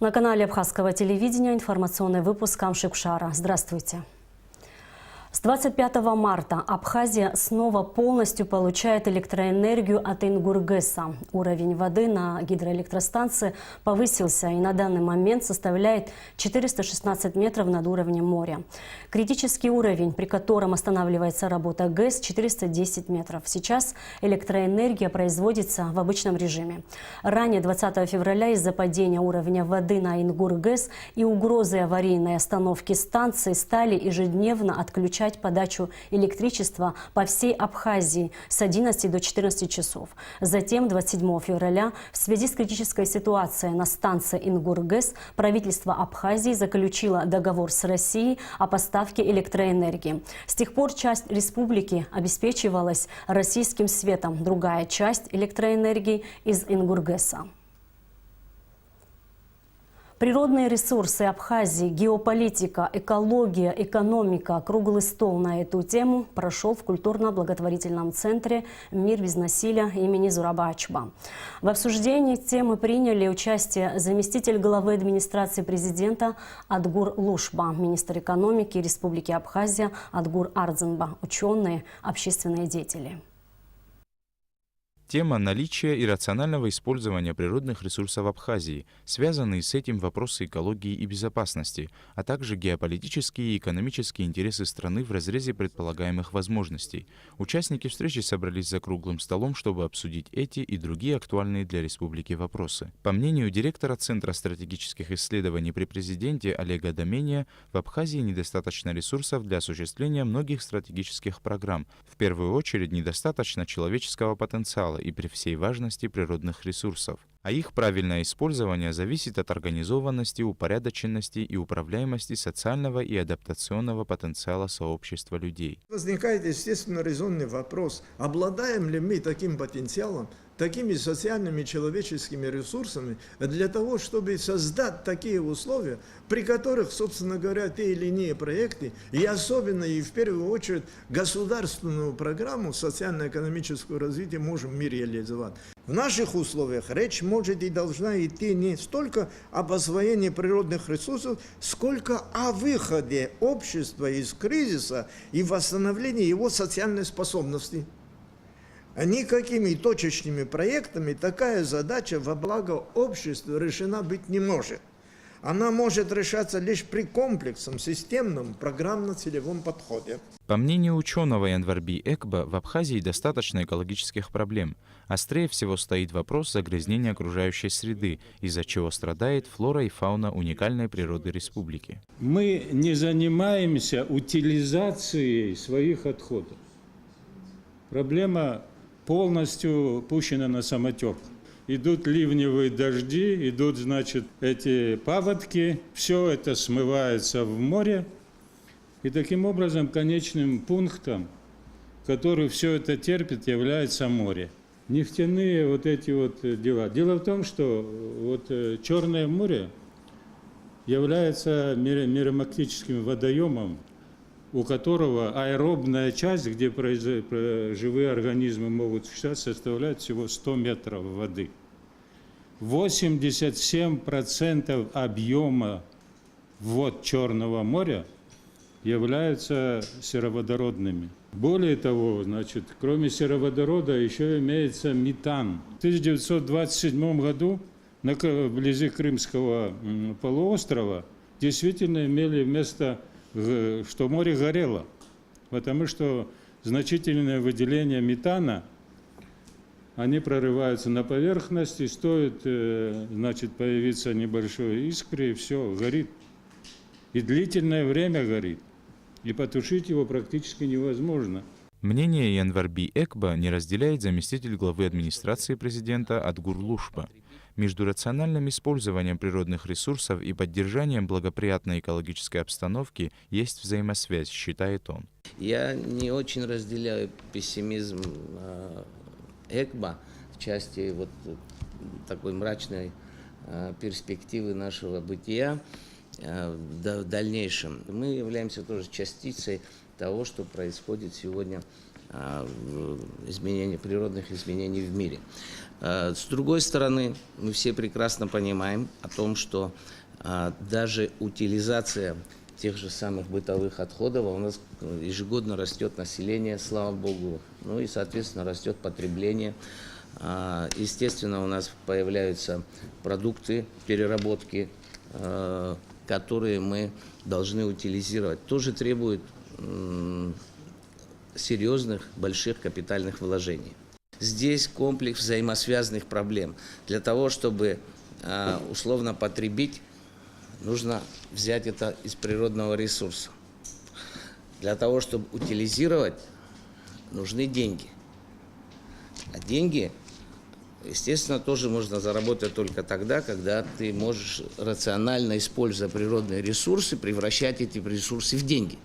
На канале Абхазского телевидения информационный выпуск Камшикшара. Здравствуйте. С 25 марта Абхазия снова полностью получает электроэнергию от Ингургэса. Уровень воды на гидроэлектростанции повысился и на данный момент составляет 416 метров над уровнем моря. Критический уровень, при котором останавливается работа ГЭС, 410 метров. Сейчас электроэнергия производится в обычном режиме. Ранее 20 февраля из-за падения уровня воды на Ингургэс и угрозы аварийной остановки станции стали ежедневно отключать подачу электричества по всей Абхазии с 11 до 14 часов. Затем, 27 февраля, в связи с критической ситуацией на станции Ингургэс, правительство Абхазии заключило договор с Россией о поставке электроэнергии. С тех пор часть республики обеспечивалась российским светом, другая часть электроэнергии из Ингургэса. Природные ресурсы Абхазии, геополитика, экология, экономика. Круглый стол на эту тему прошел в культурно-благотворительном центре «Мир без насилия» имени Зураба Ачба. В обсуждении темы приняли участие заместитель главы администрации президента Адгур Лушба, министр экономики Республики Абхазия Адгур Ардзенба, ученые, общественные деятели. Тема наличия и рационального использования природных ресурсов Абхазии, связанные с этим вопросы экологии и безопасности, а также геополитические и экономические интересы страны в разрезе предполагаемых возможностей. Участники встречи собрались за круглым столом, чтобы обсудить эти и другие актуальные для республики вопросы. По мнению директора Центра стратегических исследований при президенте Олега Домения, в Абхазии недостаточно ресурсов для осуществления многих стратегических программ. В первую очередь недостаточно человеческого потенциала и при всей важности природных ресурсов. А их правильное использование зависит от организованности, упорядоченности и управляемости социального и адаптационного потенциала сообщества людей. Возникает, естественно, резонный вопрос, обладаем ли мы таким потенциалом, такими социальными человеческими ресурсами для того, чтобы создать такие условия, при которых, собственно говоря, те или иные проекты, и особенно и в первую очередь государственную программу социально-экономического развития можем мы реализовать. В наших условиях речь может и должна идти не столько об освоении природных ресурсов, сколько о выходе общества из кризиса и восстановлении его социальной способности. Никакими точечными проектами такая задача во благо обществу решена быть не может. Она может решаться лишь при комплексном, системном, программно-целевом подходе. По мнению ученого Январби Экба, в Абхазии достаточно экологических проблем. Острее всего стоит вопрос загрязнения окружающей среды, из-за чего страдает флора и фауна уникальной природы республики. Мы не занимаемся утилизацией своих отходов. Проблема полностью пущена на самотек. Идут ливневые дожди, идут, значит, эти паводки, все это смывается в море. И таким образом конечным пунктом, который все это терпит, является море. Нефтяные вот эти вот дела. Дело в том, что вот Черное море является миромактическим водоемом, у которого аэробная часть, где живые организмы могут существовать, составляет всего 100 метров воды. 87% объема вод Черного моря являются сероводородными. Более того, значит, кроме сероводорода еще имеется метан. В 1927 году вблизи Крымского полуострова действительно имели место, что море горело, потому что значительное выделение метана, они прорываются на поверхность, и стоит, значит, появиться небольшой искре, и все, горит. И длительное время горит, и потушить его практически невозможно. Мнение Январби Экба не разделяет заместитель главы администрации президента Адгур Лушба. Между рациональным использованием природных ресурсов и поддержанием благоприятной экологической обстановки есть взаимосвязь, считает он. Я не очень разделяю пессимизм Экба в части вот такой мрачной перспективы нашего бытия в дальнейшем. Мы являемся тоже частицей того, что происходит сегодня природных изменений в мире. С другой стороны, мы все прекрасно понимаем о том, что даже утилизация тех же самых бытовых отходов, у нас ежегодно растет население, слава богу, ну и, соответственно, растет потребление. Естественно, у нас появляются продукты переработки, которые мы должны утилизировать. Тоже требует серьезных, больших капитальных вложений. Здесь комплекс взаимосвязанных проблем. Для того, чтобы условно потребить, нужно взять это из природного ресурса. Для того, чтобы утилизировать, нужны деньги. А деньги, естественно, тоже можно заработать только тогда, когда ты можешь рационально, используя природные ресурсы, превращать эти ресурсы в деньги.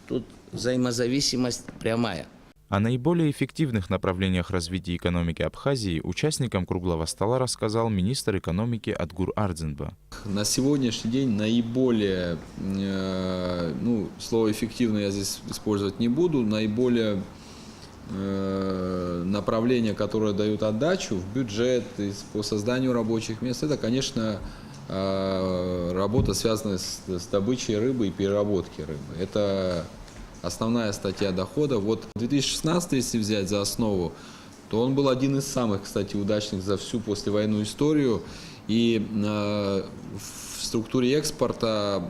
Тут взаимозависимость прямая. О наиболее эффективных направлениях развития экономики Абхазии участникам круглого стола рассказал министр экономики Адгур Ардзинба. На сегодняшний день наиболее, слово «эффективно» я здесь использовать не буду, наиболее направления, которые дают отдачу в бюджет по созданию рабочих мест, это, конечно, работа, связанная с добычей рыбы и переработкой рыбы. Это основная статья дохода. Вот 2016, если взять за основу, то он был один из самых, кстати, удачных за всю послевоенную историю. И в структуре экспорта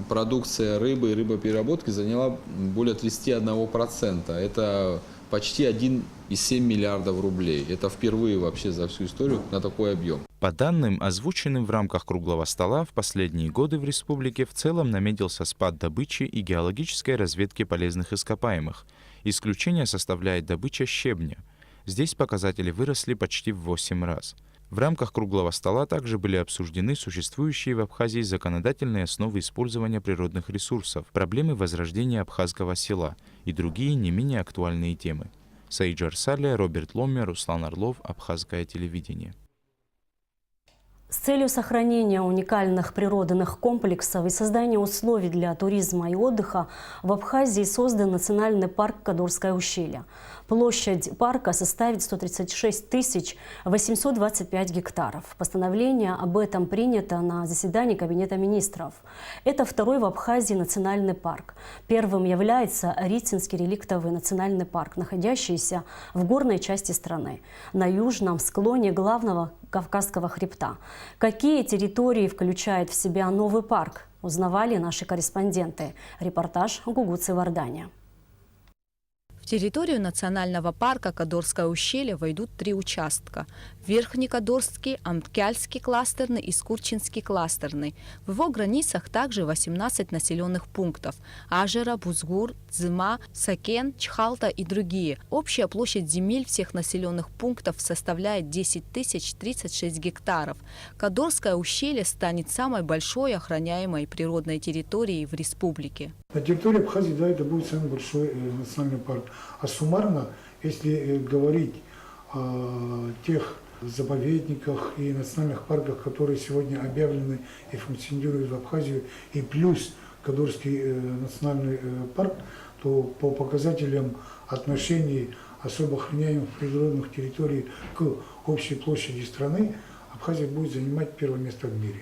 продукция рыбы и рыбопереработки заняла более 31%. Это почти 1,7 миллиардов рублей. Это впервые вообще за всю историю на такой объем. По данным, озвученным в рамках круглого стола, в последние годы в республике в целом наметился спад добычи и геологической разведки полезных ископаемых. Исключение составляет добыча щебня. Здесь показатели выросли почти в 8 раз. В рамках круглого стола также были обсуждены существующие в Абхазии законодательные основы использования природных ресурсов, проблемы возрождения абхазского села и другие не менее актуальные темы. Саиджар Сале, Роберт Ломме, Руслан Орлов, Абхазское телевидение. С целью сохранения уникальных природных комплексов и создания условий для туризма и отдыха в Абхазии создан национальный парк Кадорское ущелье. Площадь парка составит 136 825 гектаров. Постановление об этом принято на заседании Кабинета министров. Это второй в Абхазии национальный парк. Первым является Рицинский реликтовый национальный парк, находящийся в горной части страны, на южном склоне главного Кавказского хребта. Какие территории включает в себя новый парк, узнавали наши корреспонденты. Репортаж Гугуцы Вардания. В территорию национального парка Кадорское ущелье войдут 3 участка – Верхнекадорский, Амткяльский кластерный и Скурчинский кластерный. В его границах также 18 населенных пунктов – Ажера, Бузгур, Дзыма, Сакен, Чхалта и другие. Общая площадь земель всех населенных пунктов составляет 10 036 гектаров. Кадорское ущелье станет самой большой охраняемой природной территорией в республике. На территории Абхазии, да, это будет самый большой национальный парк. А суммарно, если говорить о тех заповедниках и национальных парках, которые сегодня объявлены и функционируют в Абхазии, и плюс Кадорский национальный парк, то по показателям отношений особо охраняемых природных территорий к общей площади страны, Абхазия будет занимать первое место в мире.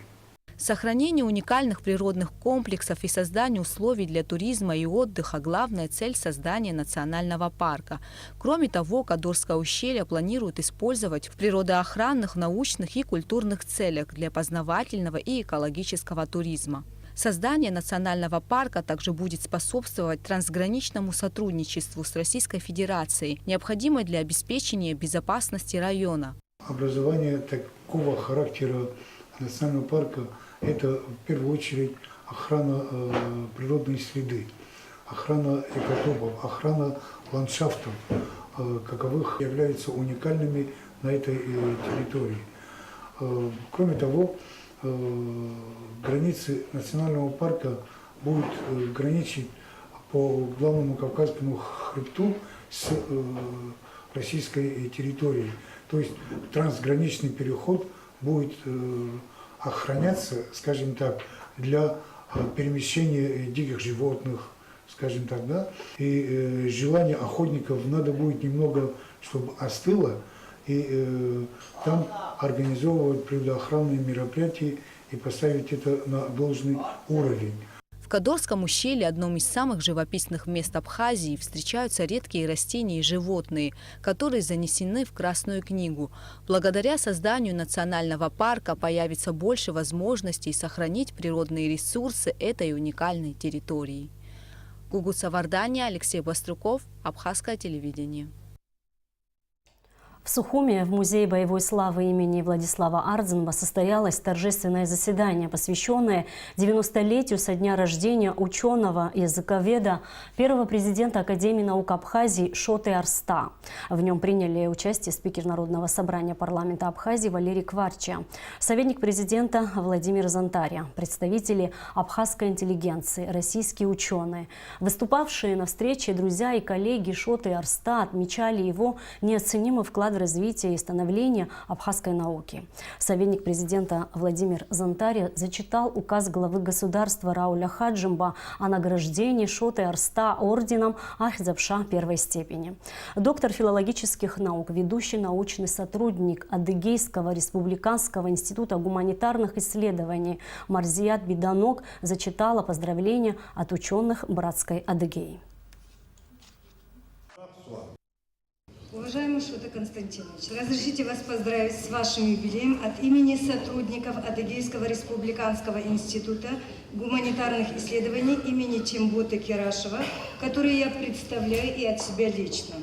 Сохранение уникальных природных комплексов и создание условий для туризма и отдыха – главная цель создания национального парка. Кроме того, Кадорское ущелье планируют использовать в природоохранных, научных и культурных целях для познавательного и экологического туризма. Создание национального парка также будет способствовать трансграничному сотрудничеству с Российской Федерацией, необходимой для обеспечения безопасности района. Образование такого характера национального парка – это в первую очередь охрана природной среды, охрана экотопов, охрана ландшафтов, каковых являются уникальными на этой территории. Кроме того, границы национального парка будут граничить по главному Кавказскому хребту с российской территорией. То есть трансграничный переход будет охраняться, скажем так, для перемещения диких животных, скажем так, да, и желание охотников надо будет немного, чтобы остыло, и там организовывать природоохранные мероприятия и поставить это на должный уровень. В Кадорском ущелье, одном из самых живописных мест Абхазии, встречаются редкие растения и животные, которые занесены в Красную книгу. Благодаря созданию национального парка появится больше возможностей сохранить природные ресурсы этой уникальной территории. Гугут Савардания, Алексей Баструков, Абхазское телевидение. В Сухуме в Музее боевой славы имени Владислава Ардзинба состоялось торжественное заседание, посвященное 90-летию со дня рождения ученого-языковеда, первого президента Академии наук Абхазии Шоты Арста. В нем приняли участие спикер Народного собрания парламента Абхазии Валерий Кварча, советник президента Владимир Зантария, представители абхазской интеллигенции, российские ученые. Выступавшие на встрече друзья и коллеги Шоты Арста отмечали его неоценимый вклад в развитие и становление абхазской науки. Советник президента Владимир Зантария зачитал указ главы государства Рауля Хаджимба о награждении Шоты Арста орденом Ахзапша первой степени. Доктор филологических наук, ведущий научный сотрудник Адыгейского республиканского института гуманитарных исследований Марзият Биданок зачитала поздравления от ученых братской Адыгеи. Уважаемый Шота Константинович, разрешите вас поздравить с вашим юбилеем от имени сотрудников Адыгейского республиканского института гуманитарных исследований имени Тембота Кирашева, который я представляю и от себя лично.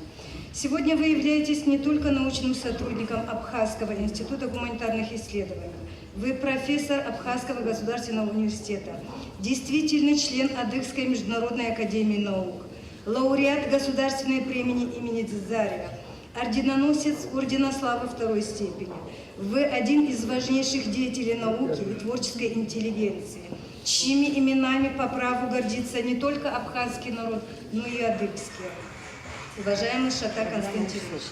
Сегодня вы являетесь не только научным сотрудником Абхазского института гуманитарных исследований, вы профессор Абхазского государственного университета, действительный член Адыгской международной академии наук, лауреат государственной премии имени Дзария, орденоносец ордена славы второй степени. Вы один из важнейших деятелей науки и творческой интеллигенции, чьими именами по праву гордится не только абхазский народ, но и адыгский. Уважаемый Шота Константинович,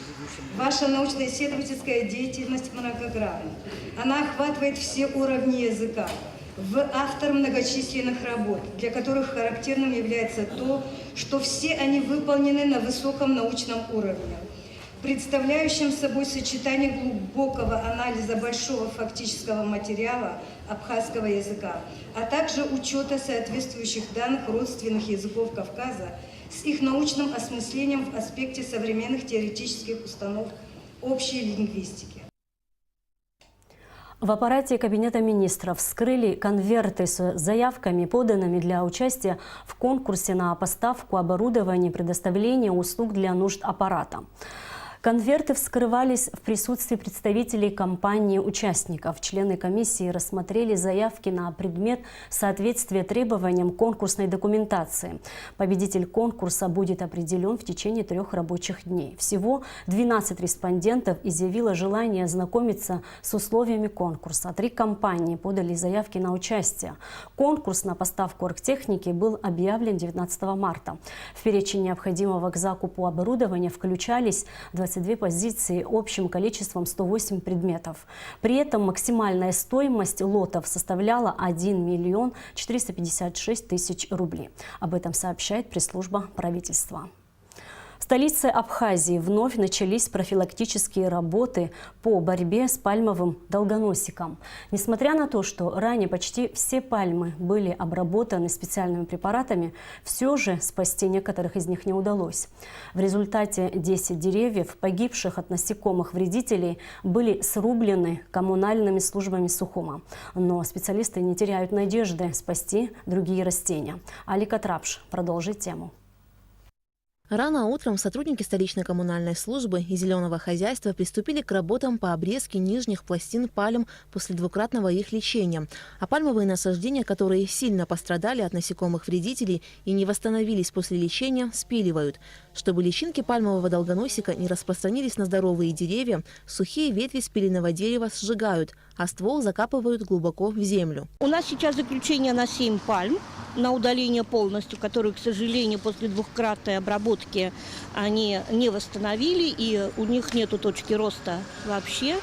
ваша научно-исследовательская деятельность многогранна. Она охватывает все уровни языка. Вы автор многочисленных работ, для которых характерным является то, что все они выполнены на высоком научном уровне, представляющим собой сочетание глубокого анализа большого фактического материала абхазского языка, а также учета соответствующих данных родственных языков Кавказа с их научным осмыслением в аспекте современных теоретических установок общей лингвистики. В аппарате Кабинета министров вскрыли конверты с заявками, поданными для участия в конкурсе на поставку оборудования и предоставление услуг для нужд аппарата. Конверты вскрывались в присутствии представителей компании-участников. Члены комиссии рассмотрели заявки на предмет соответствия требованиям конкурсной документации. Победитель конкурса будет определен в течение 3 рабочих дней. Всего 12 респондентов изъявило желание ознакомиться с условиями конкурса. 3 компании подали заявки на участие. Конкурс на поставку оргтехники был объявлен 19 марта. В перечень необходимого к закупу оборудования включались 22 позиции общим количеством 108 предметов. При этом максимальная стоимость лотов составляла 1 миллион 456 тысяч рублей. Об этом сообщает пресс-служба правительства. В столице Абхазии вновь начались профилактические работы по борьбе с пальмовым долгоносиком. Несмотря на то, что ранее почти все пальмы были обработаны специальными препаратами, все же спасти некоторых из них не удалось. В результате 10 деревьев, погибших от насекомых-вредителей, были срублены коммунальными службами Сухума. Но специалисты не теряют надежды спасти другие растения. Алика Трапш продолжит тему. Рано утром сотрудники столичной коммунальной службы и зеленого хозяйства приступили к работам по обрезке нижних пластин пальм после двукратного их лечения. А пальмовые насаждения, которые сильно пострадали от насекомых-вредителей и не восстановились после лечения, спиливают. Чтобы личинки пальмового долгоносика не распространились на здоровые деревья, сухие ветви спиленного дерева сжигают, а ствол закапывают глубоко в землю. У нас сейчас заключение на 7 пальм на удаление полностью, которые, к сожалению, после двухкратной обработки они не восстановили, и у них нету точки роста вообще.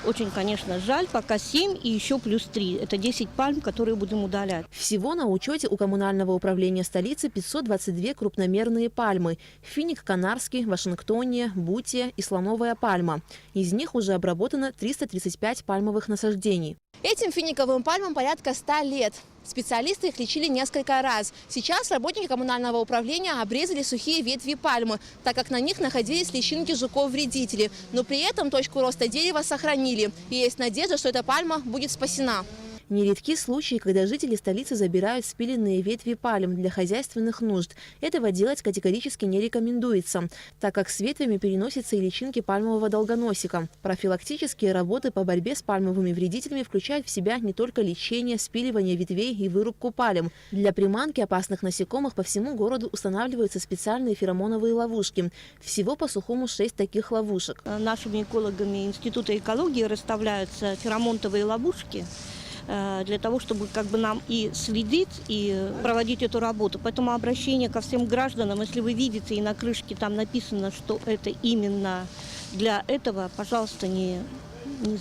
Очень, конечно, жаль, пока 7 и еще плюс 3. Это 10 пальм, которые будем удалять. Всего на учете у коммунального управления столицы 522 крупномерные пальмы – финик канарский, вашингтония, бутия и слоновая пальма. Из них уже обработано 335 пальмовых насаждений. Этим финиковым пальмам порядка 100 лет. Специалисты их лечили несколько раз. Сейчас работники коммунального управления обрезали сухие ветви пальмы, так как на них находились личинки жуков-вредителей. Но при этом точку роста дерева сохранили. И есть надежда, что эта пальма будет спасена. Нередки случаи, когда жители столицы забирают спиленные ветви пальм для хозяйственных нужд. Этого делать категорически не рекомендуется, так как с ветвями переносятся и личинки пальмового долгоносика. Профилактические работы по борьбе с пальмовыми вредителями включают в себя не только лечение, спиливание ветвей и вырубку пальм. Для приманки опасных насекомых по всему городу устанавливаются специальные феромоновые ловушки. Всего по Сухому 6 таких ловушек. Нашими экологами Института экологии расставляются феромонтовые ловушки для того, чтобы нам и следить, и проводить эту работу. Поэтому обращение ко всем гражданам, если вы видите и на крышке там написано, что это именно для этого, пожалуйста, не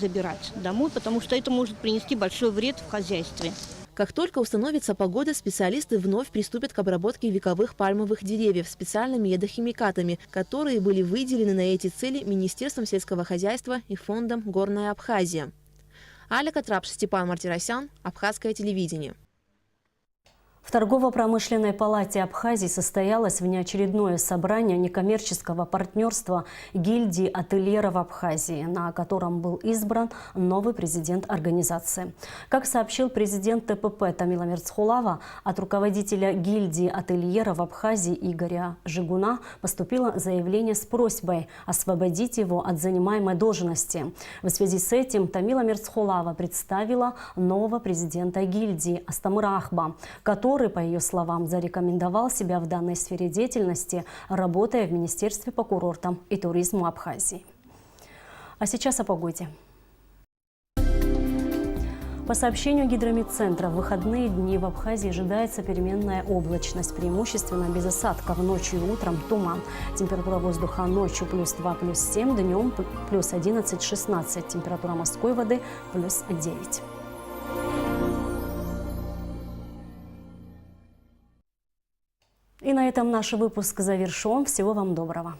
забирать домой, потому что это может принести большой вред в хозяйстве. Как только установится погода, специалисты вновь приступят к обработке вековых пальмовых деревьев специальными ядохимикатами, которые были выделены на эти цели Министерством сельского хозяйства и фондом «Горная Абхазия». Аля Катрапш, Степан Мартиросян, Абхазское телевидение. В Торгово-промышленной палате Абхазии состоялось внеочередное собрание некоммерческого партнерства гильдии ательеров Абхазии, на котором был избран новый президент организации. Как сообщил президент ТПП Тамила Мерцхулава, от руководителя гильдии ательеров Абхазии Игоря Жигуна поступило заявление с просьбой освободить его от занимаемой должности. В связи с этим Тамила Мерцхулава представила нового президента гильдии Астамыра Ахба, который, по ее словам, зарекомендовал себя в данной сфере деятельности, работая в Министерстве по курортам и туризму Абхазии. А сейчас о погоде. По сообщению Гидромедцентра, в выходные дни в Абхазии ожидается переменная облачность, преимущественно без осадков. Ночью и утром туман. Температура воздуха ночью +2, +7, днем +11, 16. Температура морской воды +9. И на этом наш выпуск завершен. Всего вам доброго.